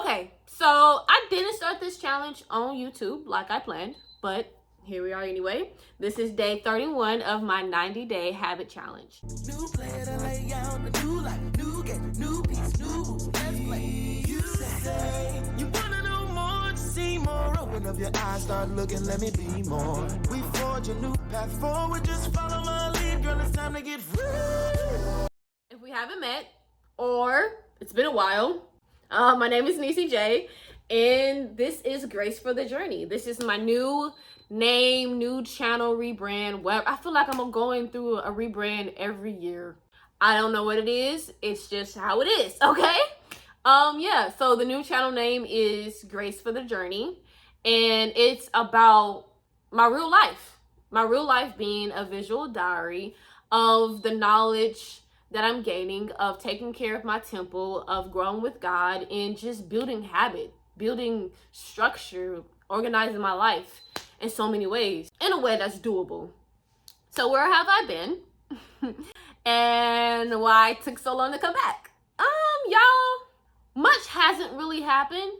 Okay, so I didn't start this challenge on YouTube like I planned, but here we are anyway. This is day 31 of my 90-day habit challenge. New player to lay out the new life, new game, new piece, new moves, let's play. You say you wanna know more, to see more. Open up your eyes, start looking, let me be more. We forge a new path forward, just follow my lead, girl, it's time to get free. If we haven't met, or it's been a while, my name is Niecy J, and this is Grace for the Journey. This is my new name, new channel, rebrand, whatever. I feel like I'm going through a rebrand every year. I don't know what it is. It's just how it is, okay? Yeah, so the new channel name is Grace for the Journey, and it's about my real life. My real life being a visual diary of the knowledge that I'm gaining, of taking care of my temple, of growing with God, and just building habit, building structure, organizing my life in so many ways, in a way that's doable. So where have I been? And why it took so long to come back? Y'all, much hasn't really happened,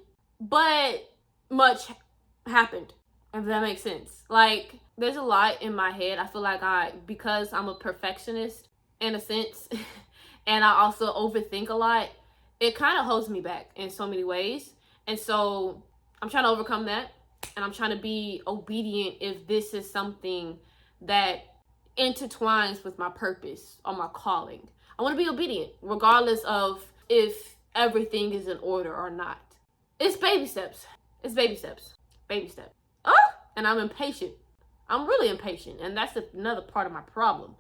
but much happened, if that makes sense. Like, there's a lot in my head. I feel like because I'm a perfectionist in a sense, and I also overthink a lot, it kind of holds me back in so many ways. And so I'm trying to overcome that, and I'm trying to be obedient if this is something that intertwines with my purpose or my calling. I want to be obedient regardless of if everything is in order or not. It's baby steps. It's baby steps. Baby steps. And I'm impatient. I'm really impatient, and that's another part of my problem.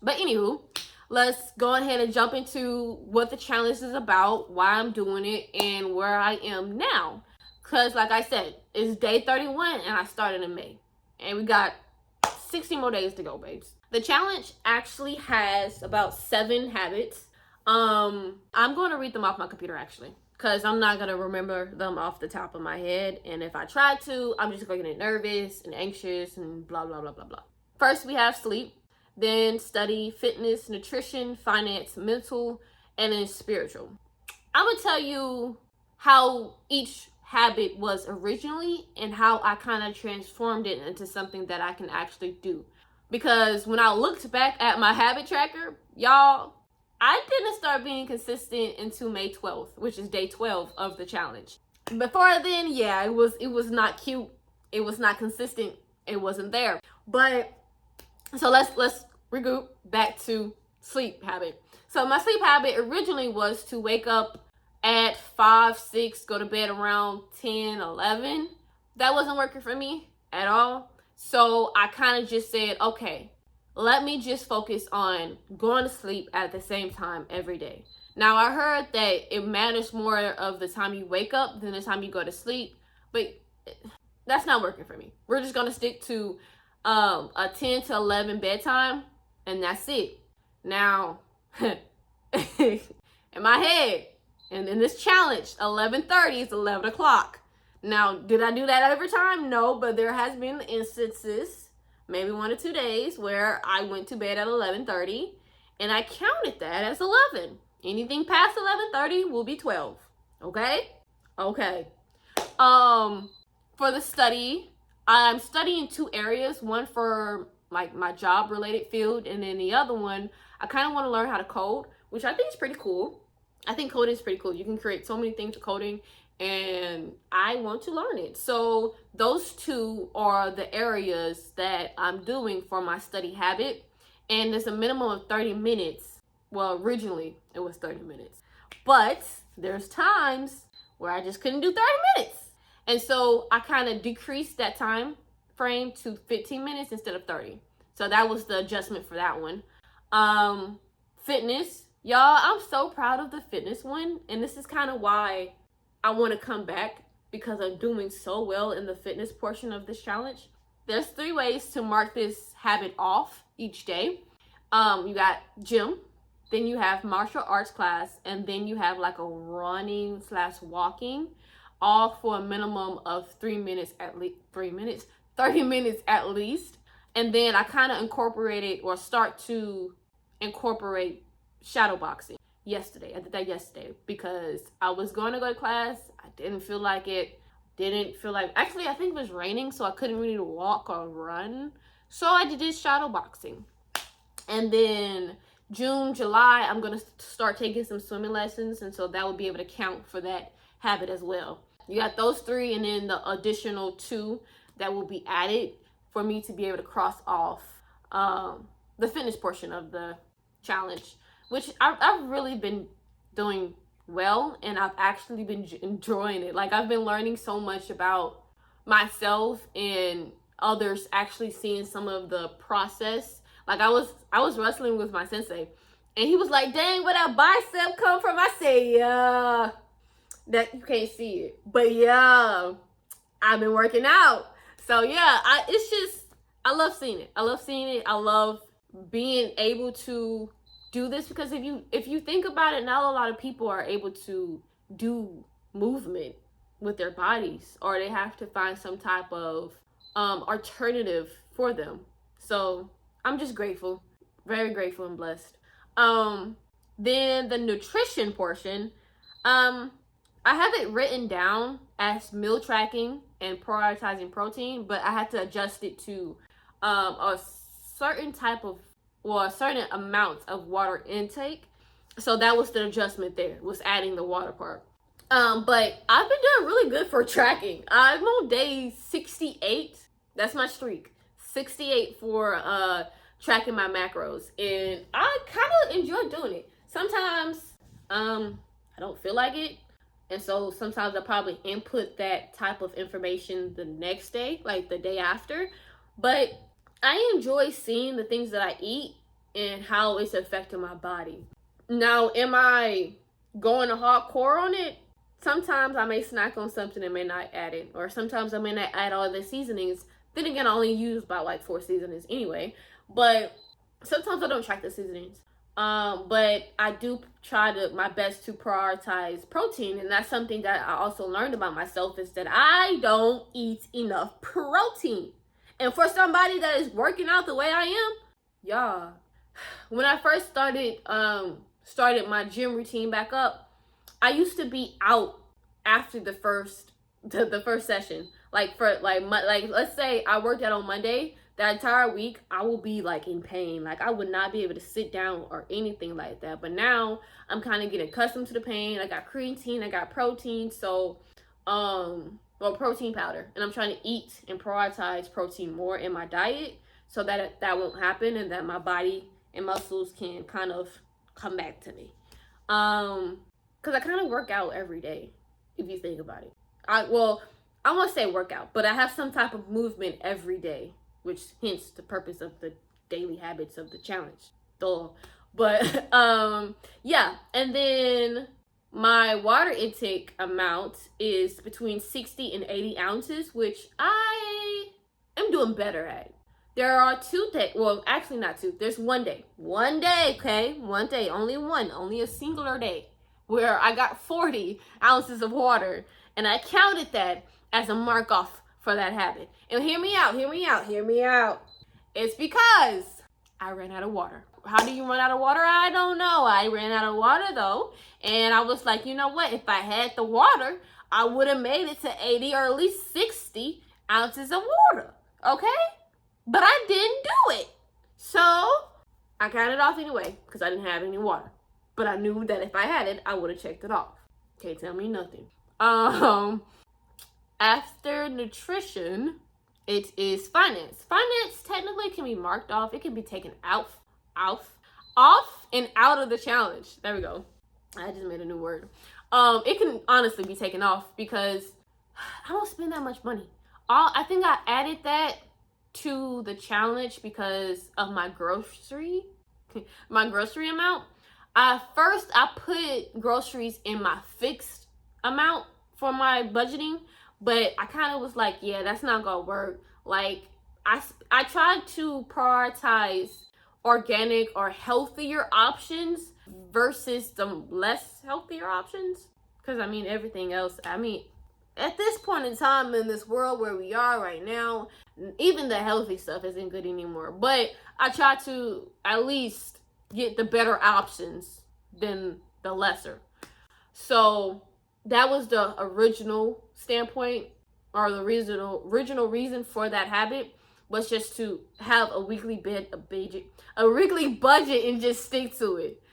But anywho, let's go ahead and jump into what the challenge is about, why I'm doing it, and where I am now. Because like I said, it's day 31 and I started in May. And we got 60 more days to go, babes. The challenge actually has about 7 habits. I'm going to read them off my computer actually, because I'm not going to remember them off the top of my head. And if I try to, I'm just going to get nervous and anxious and blah, blah, blah, blah, blah. First, we have sleep. Then study, fitness, nutrition, finance, mental, and then spiritual. I'm going to tell you how each habit was originally and how I kind of transformed it into something that I can actually do. Because when I looked back at my habit tracker, y'all, I didn't start being consistent until May 12th, which is day 12 of the challenge. Before then, yeah, it was not cute. It was not consistent. It wasn't there. But so let's regroup back to sleep habit. So my sleep habit originally was to wake up at 5, 6, go to bed around 10, 11. That wasn't working for me at all. So I kind of just said, okay, let me just focus on going to sleep at the same time every day. Now I heard that it matters more of the time you wake up than the time you go to sleep, but that's not working for me. We're just going to stick to a 10 to 11 bedtime, and that's it. Now, in my head, and in this challenge, 11:30 is 11 o'clock. Now, did I do that every time? No, but there has been instances, maybe 1 or 2 days, where I went to bed at 11:30, and I counted that as 11. Anything past 11:30 will be 12. Okay? Okay. For the study, I'm studying 2 areas, one for like my job related field, and then the other one, I kind of want to learn how to code, which I think is pretty cool. I think coding is pretty cool. You can create so many things with coding, and I want to learn it. So those 2 are the areas that I'm doing for my study habit, and there's a minimum of 30 minutes. Well, originally it was 30 minutes, but there's times where I just couldn't do 30 minutes. And so I kind of decreased that time frame to 15 minutes instead of 30. So that was the adjustment for that one. Fitness, y'all, I'm so proud of the fitness one. And this is kind of why I want to come back, because I'm doing so well in the fitness portion of this challenge. There's 3 ways to mark this habit off each day. You got gym, then you have martial arts class, and then you have like a running / walking, all for a minimum of 3 minutes at least, 30 minutes at least. And then I kind of incorporated, or start to incorporate, shadow boxing yesterday. I did that yesterday because I was going to go to class. I Didn't feel like it. Didn't feel like, actually, I think it was raining, so I couldn't really walk or run. So I did shadow boxing. And then June, July, I'm going to start taking some swimming lessons. And so that would be able to count for that habit as well. You got those 3 and then the additional 2 that will be added for me to be able to cross off the fitness portion of the challenge, which I've really been doing well, and I've actually been enjoying it. Like, I've been learning so much about myself and others, actually seeing some of the process. Like, I was wrestling with my sensei, and he was like, dang, where that bicep come from? I say, yeah, that you can't see it, but yeah, I've been working out. So yeah, I love seeing it. I love being able to do this, because if you think about it, not a lot of people are able to do movement with their bodies, or they have to find some type of alternative for them. So I'm just grateful, very grateful and blessed. Then the nutrition portion, I have it written down as meal tracking and prioritizing protein, but I had to adjust it to a certain amount of water intake. So that was the adjustment there, was adding the water part. But I've been doing really good for tracking. I'm on day 68. That's my streak. 68 for tracking my macros. And I kind of enjoy doing it. Sometimes I don't feel like it. And so sometimes I probably input that type of information the next day, like the day after. But I enjoy seeing the things that I eat and how it's affecting my body. Now, am I going hardcore on it? Sometimes I may snack on something and may not add it. Or sometimes I may not add all the seasonings. Then again, I only use about like 4 seasonings anyway. But sometimes I don't track the seasonings. But I do try my best to prioritize protein. And that's something that I also learned about myself, is that I don't eat enough protein. And for somebody that is working out the way I am, y'all, when I first started my gym routine back up, I used to be out after the first session. Like let's say I worked out on Monday, that entire week I will be like in pain. Like, I would not be able to sit down or anything like that. But now I'm kind of getting accustomed to the pain. I got creatine, I got protein, so protein powder, and I'm trying to eat and prioritize protein more in my diet so that that won't happen, and that my body and muscles can kind of come back to me. Because I kind of work out every day, if you think about it. I won't say workout, but I have some type of movement every day, which hence the purpose of the daily habits of the challenge. But yeah, and then my water intake amount is between 60 and 80 ounces, which I am doing better at. There are 2 days, well, actually not 2, there's 1 day, okay? 1 day, only a singular day, where I got 40 ounces of water, and I counted that as a mark off for that habit. And hear me out. It's because I ran out of water. How do you run out of water? I don't know. I ran out of water though. And I was like, you know what? If I had the water, I would have made it to 80 or at least 60 ounces of water. Okay? But I didn't do it. So I counted off anyway, because I didn't have any water. But I knew that if I had it, I would have checked it off. Can't tell me nothing. After nutrition, it is finance. Finance technically can be marked off. It can be taken off and out of the challenge. There we go. I just made a new word. It can honestly be taken off because I don't spend that much money. I think I added that to the challenge because of my grocery amount. First I put groceries in my fixed amount for my budgeting, but I kind of was like, yeah, that's not gonna work. Like, I tried to prioritize organic or healthier options versus the less healthier options, because I mean, everything else, I mean, at this point in time in this world where we are right now, even the healthy stuff isn't good anymore. But I try to at least get the better options than the lesser. So that was the original standpoint, or the original reason for that habit, was just to have a weekly budget and just stick to it.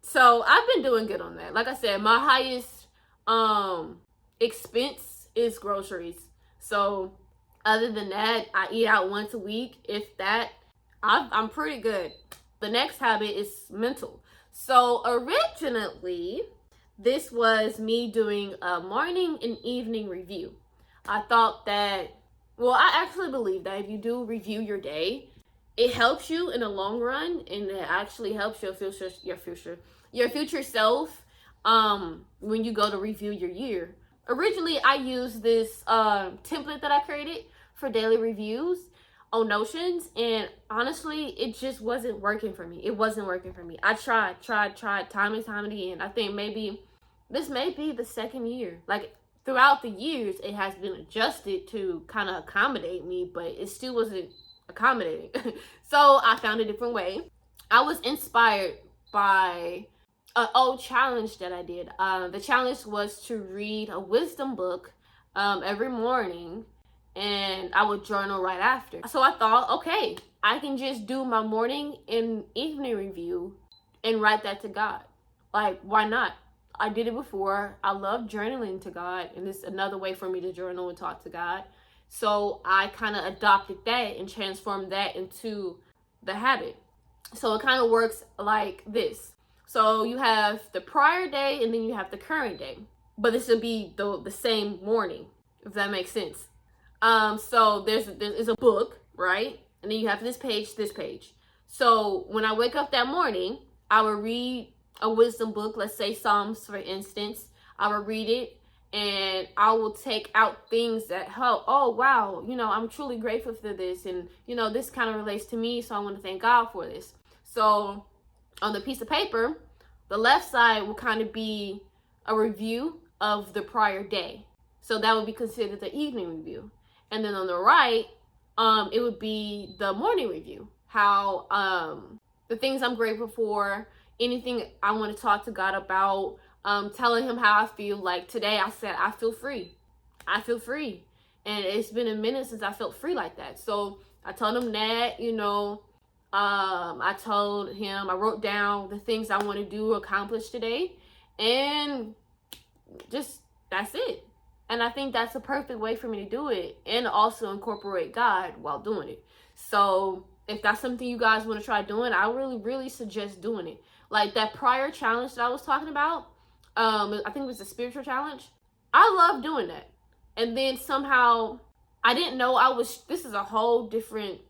So I've been doing good on that. Like I said, my highest expense is groceries. So other than that, I eat out once a week. If that, I'm pretty good. The next habit is mental. So originally, this was me doing a morning and evening review. I thought that, well, I actually believe that if you do review your day, it helps you in the long run, and it actually helps your future self when you go to review your year. Originally, I used this template that I created for daily reviews on Notions, and honestly, it just wasn't working for me. It wasn't working for me. I tried time and time again. I think maybe this may be the second year. Like, throughout the years, it has been adjusted to kind of accommodate me, but it still wasn't accommodating. So I found a different way. I was inspired by an old challenge that I did. The challenge was to read a wisdom book every morning, and I would journal right after. So I thought, okay, I can just do my morning and evening review and write that to God. Like, why not? I did it before. I love journaling to God, and it's another way for me to journal and talk to God. So I kind of adopted that and transformed that into the habit. So it kind of works like this. So you have the prior day, and then you have the current day, but this will be the same morning, if that makes sense. So there's a book, right? And then you have this page. So when I wake up that morning, I will read a wisdom book, let's say Psalms, for instance. I will read it, and I will take out things that help. Oh, wow, I'm truly grateful for this, and this kind of relates to me, so I want to thank God for this. So on the piece of paper, the left side will kind of be a review of the prior day. So that would be considered the evening review. And then on the right, it would be the morning review. How the things I'm grateful for, anything I want to talk to God about, telling him how I feel. Like today I said, I feel free. And it's been a minute since I felt free like that. So I told him that, I told him, I wrote down the things I want to do, accomplish today. And just, that's it. And I think that's a perfect way for me to do it, and also incorporate God while doing it. So if that's something you guys want to try doing, I really, really suggest doing it. Like that prior challenge that I was talking about, I think it was the spiritual challenge. I love doing that. And then somehow I didn't know this is a whole different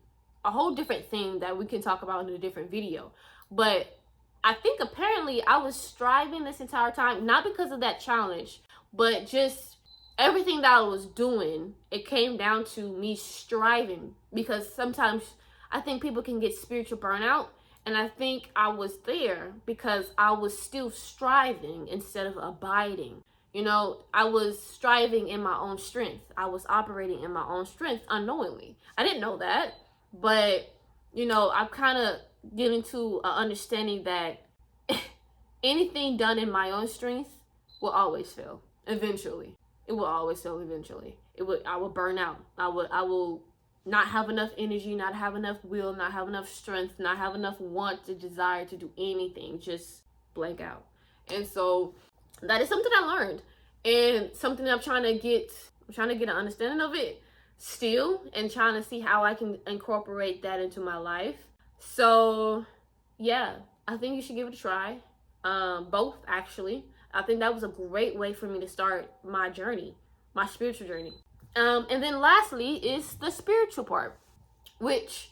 thing that we can talk about in a different video. But I think apparently I was striving this entire time, not because of that challenge, but just everything that I was doing, it came down to me striving, because sometimes I think people can get spiritual burnout. And I think I was there because I was still striving instead of abiding. I was striving in my own strength. I was operating in my own strength unknowingly. I didn't know that, but, I'm kind of getting to an understanding that anything done in my own strength will always fail eventually. It will always fail eventually. I will burn out. I will not have enough energy, not have enough will, not have enough strength, not have enough want to desire to do anything, just blank out. And so that is something I learned, and something that I'm trying to get an understanding of it still, and trying to see how I can incorporate that into my life. So yeah, I think you should give it a try. Both, actually. I think that was a great way for me to start my journey, my spiritual journey. And then lastly is the spiritual part, which,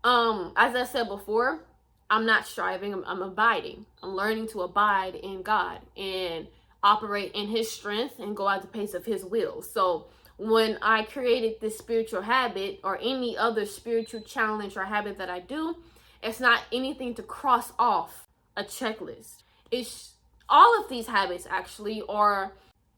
as I said before, I'm not striving, I'm abiding. I'm learning to abide in God and operate in his strength and go at the pace of his will. So when I created this spiritual habit, or any other spiritual challenge or habit that I do, it's not anything to cross off a checklist. It's all of these habits actually are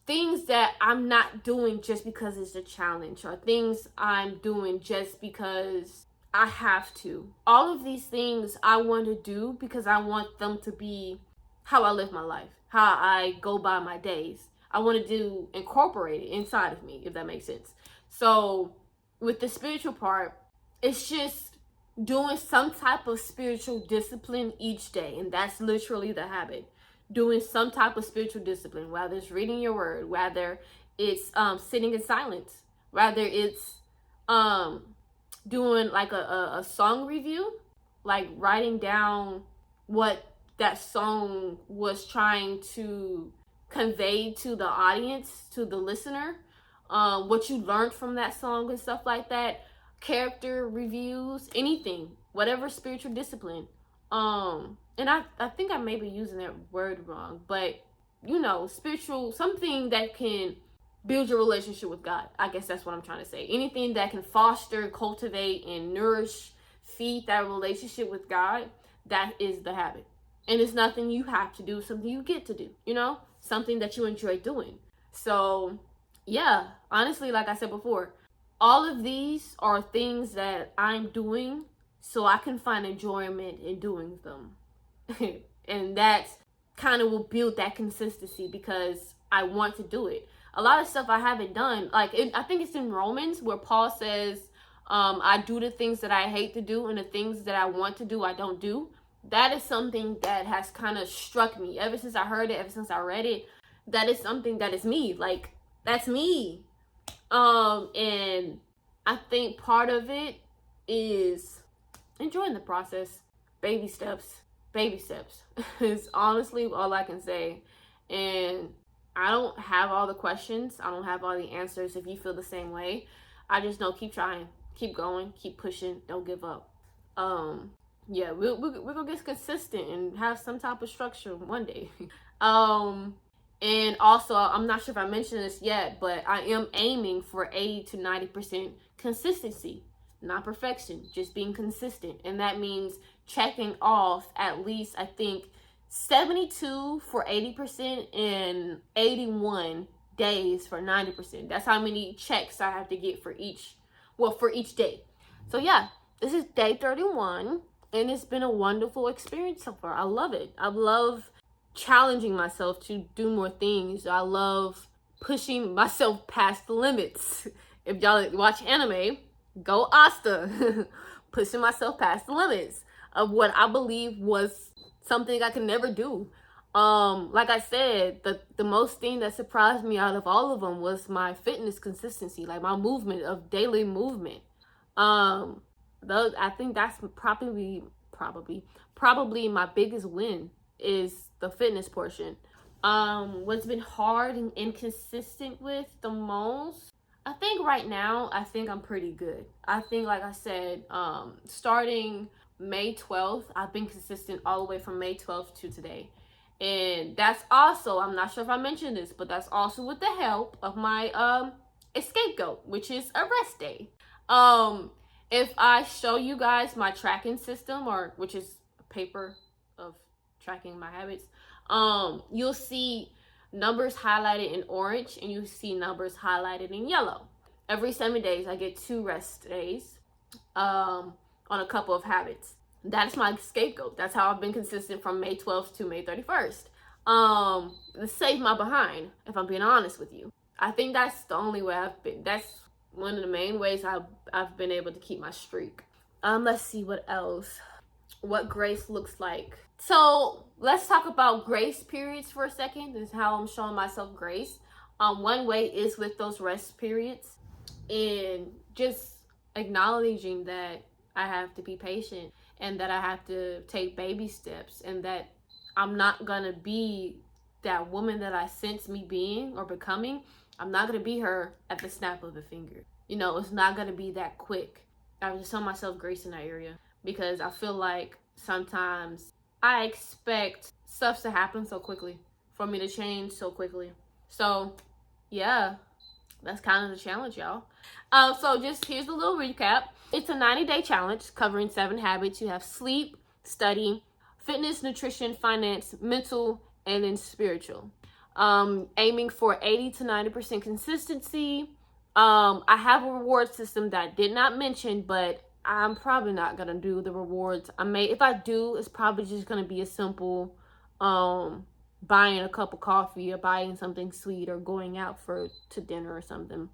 things that I'm not doing just because it's a challenge, or things I'm doing just because I have to. All of these things I want to do because I want them to be how I live my life, how I go by my days. I want to incorporate it inside of me, if that makes sense. So with the spiritual part, it's just doing some type of spiritual discipline each day. And that's literally the habit. Doing some type of spiritual discipline, whether it's reading your word, whether it's sitting in silence, whether it's doing like a song review, like writing down what that song was trying to convey to the audience, to the listener, what you learned from that song and stuff like that, character reviews, anything, whatever spiritual discipline. And I think I may be using that word wrong, but you know, spiritual, something that can build your relationship with God. I guess that's what I'm trying to say. Anything that can foster, cultivate, and nourish, feed that relationship with God, that is the habit. And it's nothing you have to do, something you get to do, you know, something that you enjoy doing. So yeah, honestly, like I said before, all of these are things that I'm doing so I can find enjoyment in doing them. And that kind of will build that consistency because I want to do it. A lot of stuff I haven't done, like I think it's in Romans where Paul says, I do the things that I hate to do and the things that I want to do, I don't do. That is something that has kind of struck me ever since I heard it, ever since I read it. That is something that is me. Like, that's me. And I think part of it is enjoying the process. Baby steps is honestly all I can say. And I don't have all the questions, I don't have all the answers. If you feel the same way, I just know, keep trying, keep going, keep pushing, don't give up. Yeah, we're gonna get consistent and have some type of structure one day. And also, I'm not sure if I mentioned this yet, but I am aiming for 80 to 90% consistency, not perfection, just being consistent. And that means checking off at least, I think, 72 for 80% and 81 days for 90%. That's how many checks I have to get for each day. So yeah, this is day 31, and it's been a wonderful experience so far. I love it. I love challenging myself to do more things. I love pushing myself past the limits. If y'all watch anime, go Asta. Pushing myself past the limits of what I believe was something I could never do. Like I said, the most thing that surprised me out of all of them was my fitness consistency, like my movement of daily movement. I think that's probably my biggest win is the fitness portion. What's been hard and inconsistent with the most, I think right now, I think I'm pretty good. I think, like I said, starting May 12th, I've been consistent all the way from May 12th to today. And that's also, I'm not sure if I mentioned this, but that's also with the help of my scapegoat, which is a rest day. If I show you guys my tracking system, or which is a paper of tracking my habits, you'll see numbers highlighted in orange and you see numbers highlighted in yellow. Every 7 days I get 2 rest days on a couple of habits. That's my scapegoat. That's how I've been consistent from May 12th to May 31st. To save my behind, if I'm being honest with you. I think that's the only way that's one of the main ways I've been able to keep my streak. Let's see what else. What grace looks like. So let's talk about grace periods for a second. This is how I'm showing myself grace. One way is with those rest periods and just acknowledging that I have to be patient and that I have to take baby steps and that I'm not gonna be that woman that I sense me being or becoming. I'm not gonna be her at the snap of a finger. You know, it's not gonna be that quick. I just tell myself grace in that area because I feel like sometimes I expect stuff to happen so quickly, for me to change so quickly. So yeah, that's kind of the challenge, y'all. So just here's a little recap. It's a 90-day challenge covering 7 habits. You have sleep, study, fitness, nutrition, finance, mental, and then spiritual. Aiming for 80 to 90% consistency. I have a reward system that I did not mention, but I'm probably not gonna do the rewards. If I do, it's probably just gonna be a simple buying a cup of coffee or buying something sweet or going out to dinner or something.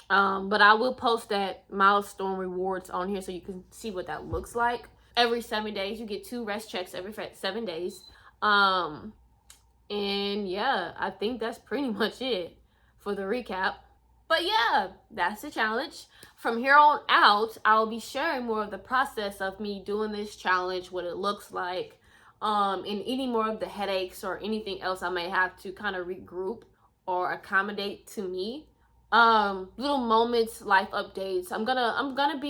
But I will post that milestone rewards on here so you can see what that looks like. Every 7 days, you get 2 rest checks every 7 days. And yeah, I think that's pretty much it for the recap. But yeah, that's the challenge. From here on out, I'll be sharing more of the process of me doing this challenge, what it looks like, and any more of the headaches or anything else I may have to kind of regroup or accommodate to me. Little moments, life updates. I'm gonna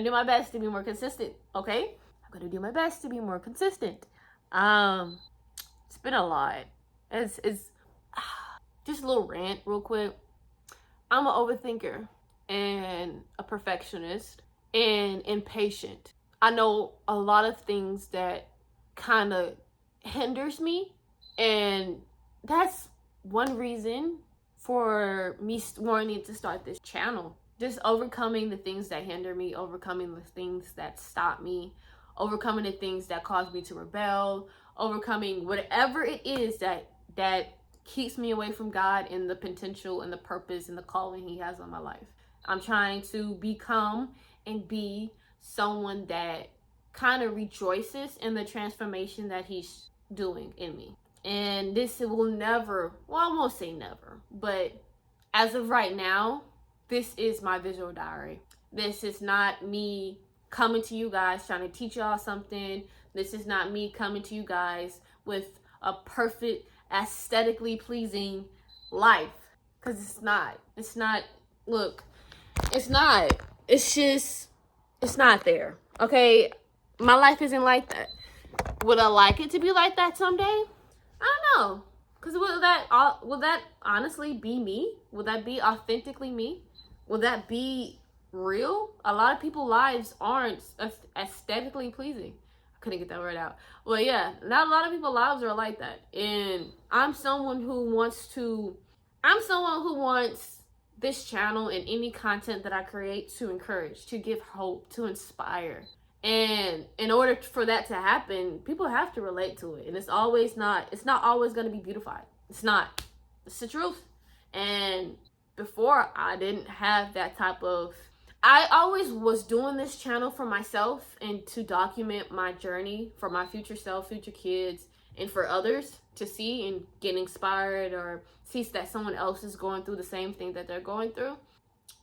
do my best to be more consistent, okay? I'm gonna do my best to be more consistent. It's been a lot. It's just a little rant real quick. I'm an overthinker and a perfectionist and impatient. I know a lot of things that kind of hinders me, and that's one reason for me wanting to start this channel. Just overcoming the things that hinder me, overcoming the things that stop me, overcoming the things that cause me to rebel, overcoming whatever it is that keeps me away from God and the potential and the purpose and the calling he has on my life. I'm trying to become and be someone that kind of rejoices in the transformation that he's doing in me. And this will never, well, I won't say never, but as of right now, this is my visual diary. This is not me coming to you guys trying to teach y'all something. This is not me coming to you guys with a perfect, aesthetically pleasing life. Because it's not, look, it's not. It's just, it's not there. Okay? My life isn't like that. Would I like it to be like that someday? I don't know. Because will that honestly be me? Will that be authentically me? Will that be real? A lot of people's lives aren't aesthetically pleasing. I couldn't get that word out. Well, yeah, not a lot of people's lives are like that. And I'm someone who wants this channel and any content that I create to encourage, to give hope, to inspire. And in order for that to happen, people have to relate to it. And it's not always going to be beautified. It's not. It's the truth. And before, I didn't have that type of, I always was doing this channel for myself and to document my journey for my future self, future kids, and for others to see and get inspired or see that someone else is going through the same thing that they're going through.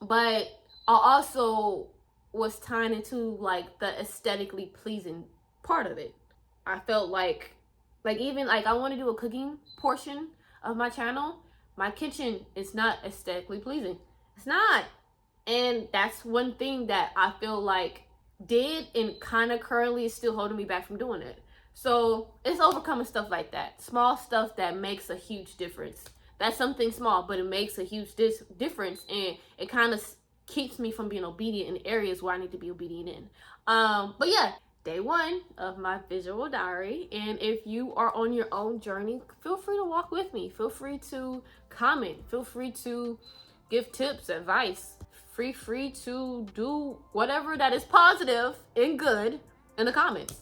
But I also was tying into like the aesthetically pleasing part of it. I felt like even like I want to do a cooking portion of my channel. My kitchen is not aesthetically pleasing. It's not. And that's one thing that I feel like did and kind of currently is still holding me back from doing it. So it's overcoming stuff like that. Small stuff that makes a huge difference. That's something small, but it makes a huge difference. And it kind of keeps me from being obedient in areas where I need to be obedient in. But yeah, day 1 of my visual diary. And if you are on your own journey, feel free to walk with me. Feel free to comment. Feel free to give tips, advice. Feel free to do whatever that is positive and good in the comments.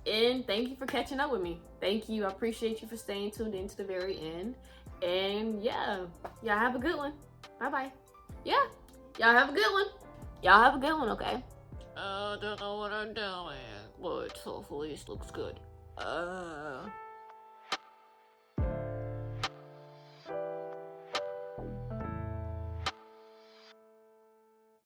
And thank you for catching up with me. Thank you. I appreciate you for staying tuned in to the very end. And yeah, y'all have a good one. Bye-bye. Yeah, y'all have a good one. Y'all have a good one, okay? I don't know what I'm doing, but hopefully this looks good.